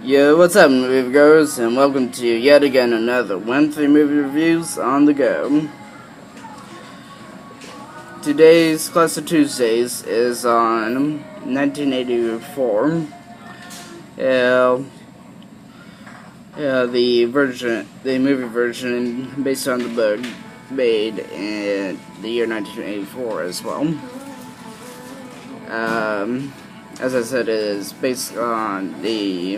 Yo, what's up, movie goers, and welcome to yet again another Wednesday movie reviews on the go. Today's Class of Tuesdays is on 1984. The movie version based on the book made in the year 1984 as well. As I said, it is based on the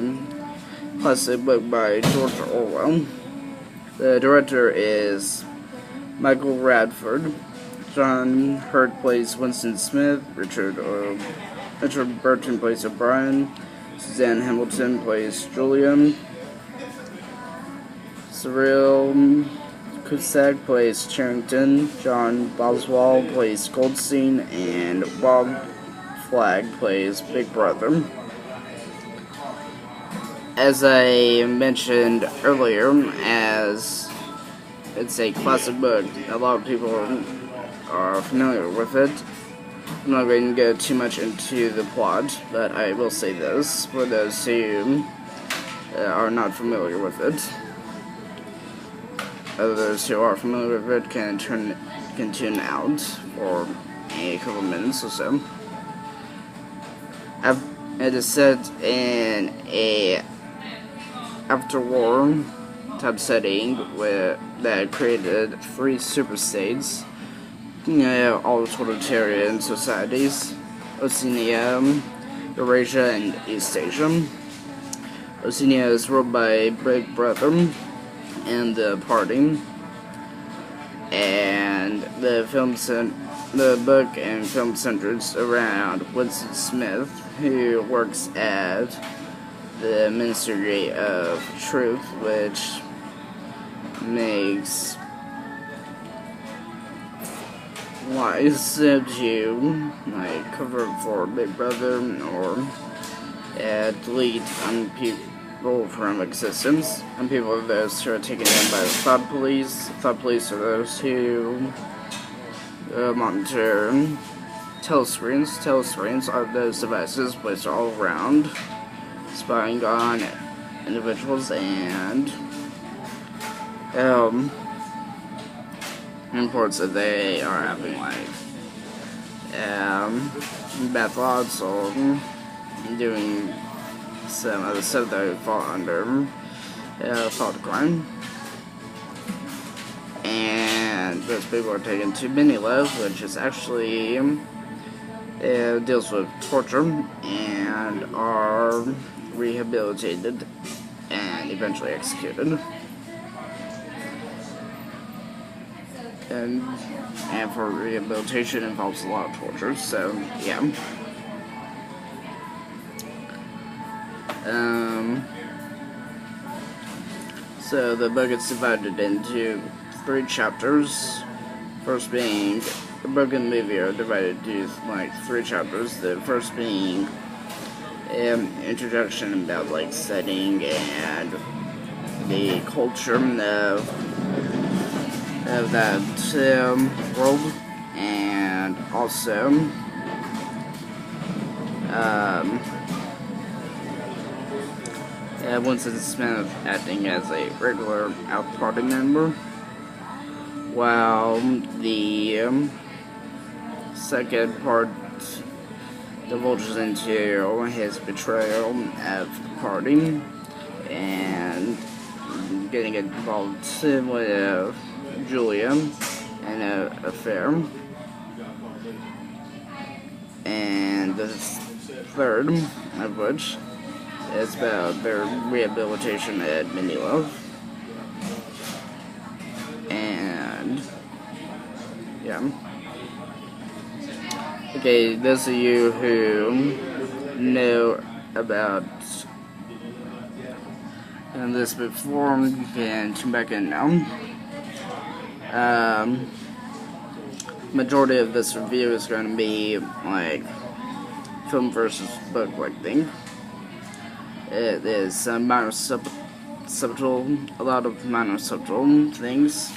classic book by George Orwell. The director is Michael Radford. John Hurt plays Winston Smith. Richard Burton plays O'Brien. Suzanne Hamilton plays Julia. Cyril Cusack plays Charrington. John Boswell plays Goldstein. And Bob Flagg plays Big Brother. As I mentioned earlier, as it's a classic book, a lot of people are familiar with it. I'm not going to go too much into the plot, but I will say this for those who are not familiar with it. Others who are familiar with it can tune out for a couple minutes or so. It is set in a after-war type setting that created three super-states, all totalitarian societies: Oceania, Eurasia, and East Asia. Oceania is ruled by Big Brother and the Party, and the book and film centers around Winston Smith, who works at the Ministry of Truth, which makes lies to cover for Big Brother or delete people from existence. And people are those who are taken in by the Thought Police. Thought Police are those who monitor telescreens. Telescreens are those devices placed all around, spying on individuals and reports that they are having bad thoughts or doing some other stuff that would fall under thought crime. And those people are taken to Mini-Love, which is actually deals with torture, and are rehabilitated and eventually executed. And for rehabilitation involves a lot of torture, so yeah. So the book is divided into 3 chapters. First being, the book and the movie are divided into 3 chapters. The first being introduction about setting and the culture of that world, and also Winston Smith acting as a regular out-party member, while the second part divulges into his betrayal of the party and getting involved with Julia in an affair. And the third of which is about their rehabilitation at Mini-Love. And yeah. Okay, those of you who know about this before, you can tune back in now. Majority of this review is going to be film versus book thing. It is a lot of minor subtle things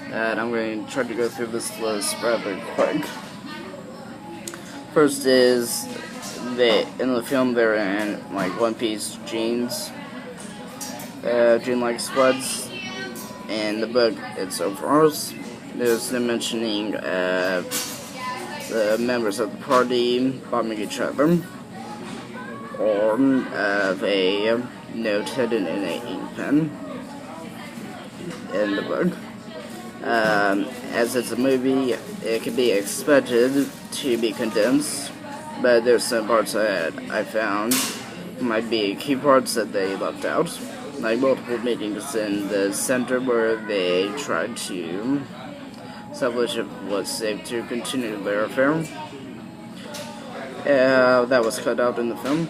that I'm going to try to go through this list rather quick. First is in the film they're in like one-piece jeans, June likes floods. In the book, it's overalls. There's no mentioning of the members of the party bombing each other, or of a note hidden in an ink pen in the book. As it's a movie, it can be expected to be condensed, but there's some parts that I found might be key parts that they left out, like multiple meetings in the center where they tried to establish it was safe to continue their affair. That was cut out in the film.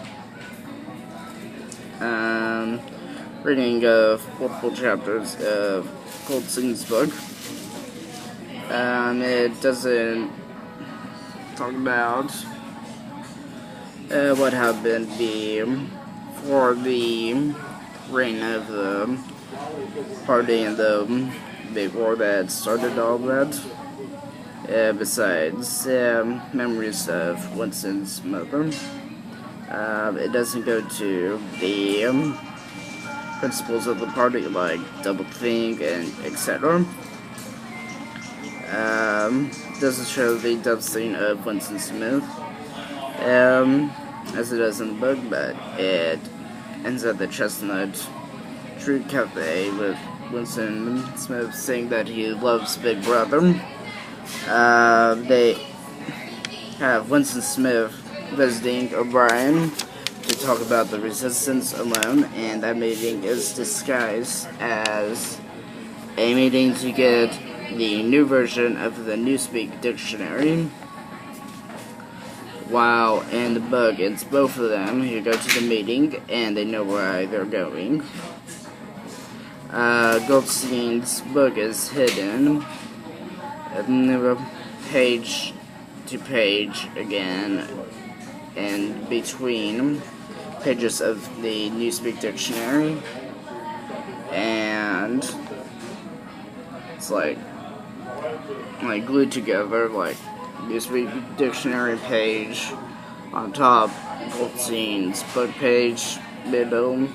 Reading of multiple chapters of Goldson's book. It doesn't talk about what happened before the reign of the party and the big war that started all that. Besides memories of Winston's mother, it doesn't go to the principles of the party like doublethink and etc. Doesn't show the dub scene of Winston Smith, as it does in the book, but it ends at the Chestnut Tree Cafe with Winston Smith saying that he loves Big Brother. They have Winston Smith visiting O'Brien to talk about the resistance alone, and that meeting is disguised as a meeting to get the new version of the Newspeak dictionary, while in the book it's both of them who go to the meeting and they know where they're going. Goldstein's book is hidden page to page again and between pages of the Newspeak dictionary, and it's like glued together, like Newspeak dictionary page on top, Goldstein's book page middle,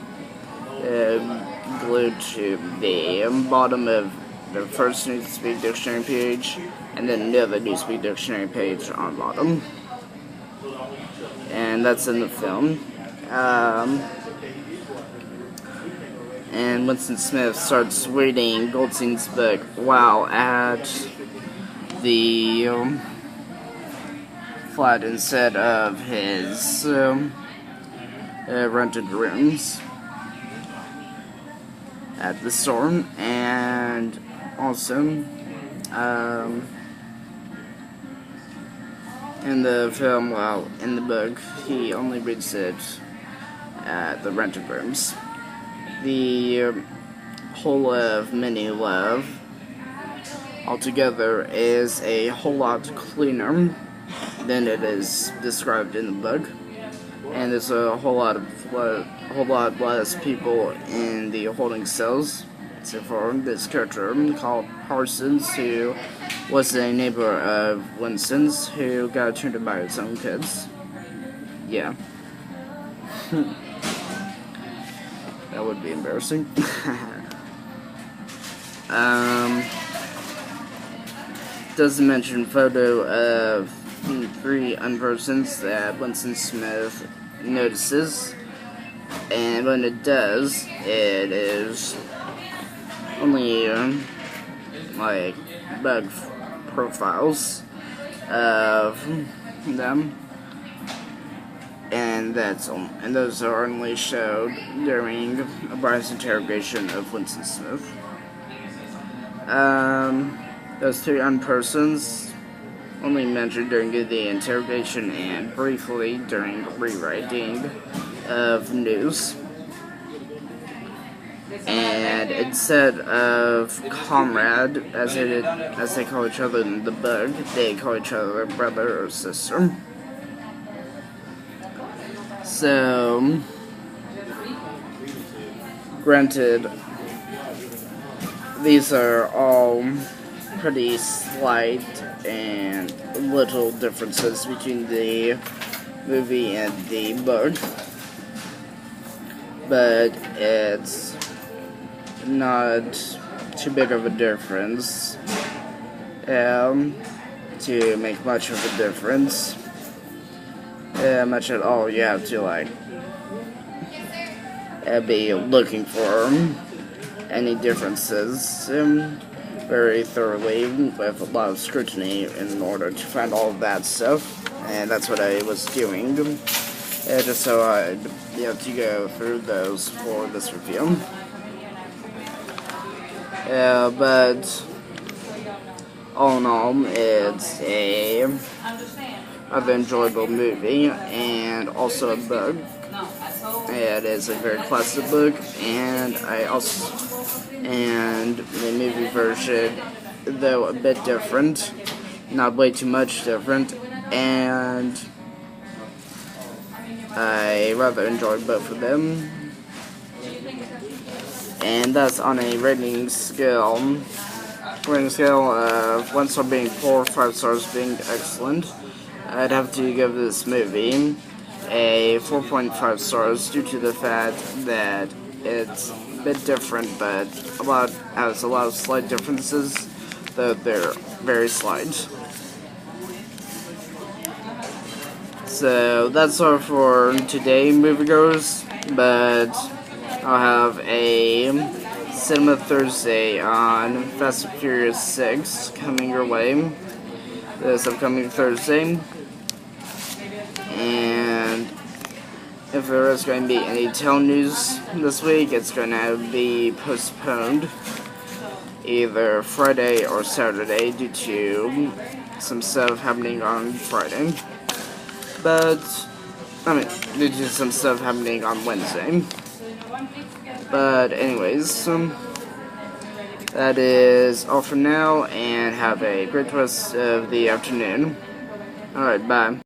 glued to the bottom of the first Newspeak dictionary page, and then another Newspeak dictionary page on bottom. And that's in the film. And Winston Smith starts reading Goldstein's book while at the flat instead of his rented rooms at the store. And also in the film, well, in the book, he only reads it at the rented rooms. The whole of Mini Love altogether is a whole lot cleaner than it is described in the book, and there's a whole lot less people in the holding cells, except for this character called Parsons, who was a neighbor of Winston's who got turned by his own kids. Yeah. That would be embarrassing. Doesn't mention photo of 3 unpersons that Winston Smith notices, and when it does, it is only like bug profiles of them, and those are only showed during O'Brien's interrogation of Winston Smith. Those 3 unpersons only mentioned during the interrogation and briefly during rewriting of news. And instead of comrade, as they call each other in the book, they call each other brother or sister. So, granted, these are all pretty slight and little differences between the movie and the book, but it's not too big of a difference to make much of a difference. Much at all. You have to like be looking for any differences very thoroughly with a lot of scrutiny in order to find all of that stuff, and that's what I was doing, just so I'd be able to go through those for this review. But all in all, it's a rather enjoyable movie and also a book. It is a very classic book, and the movie version, though a bit different, not way too much different, and I rather enjoyed both of them. And that's on a rating scale of 1 star being poor, 5 stars being excellent. I'd have to give this movie a 4.5 stars due to the fact that it's a bit different, but has a lot of slight differences, though they're very slight. So that's all for today, moviegoers, but I'll have a Cinema Thursday on Fast and Furious 6 coming your way this upcoming Thursday. And if there is going to be any town news this week, it's going to be postponed either Friday or Saturday due to some stuff happening on Friday. Due to some stuff happening on Wednesday. But anyways, that is all for now, and have a great rest of the afternoon. Alright, bye.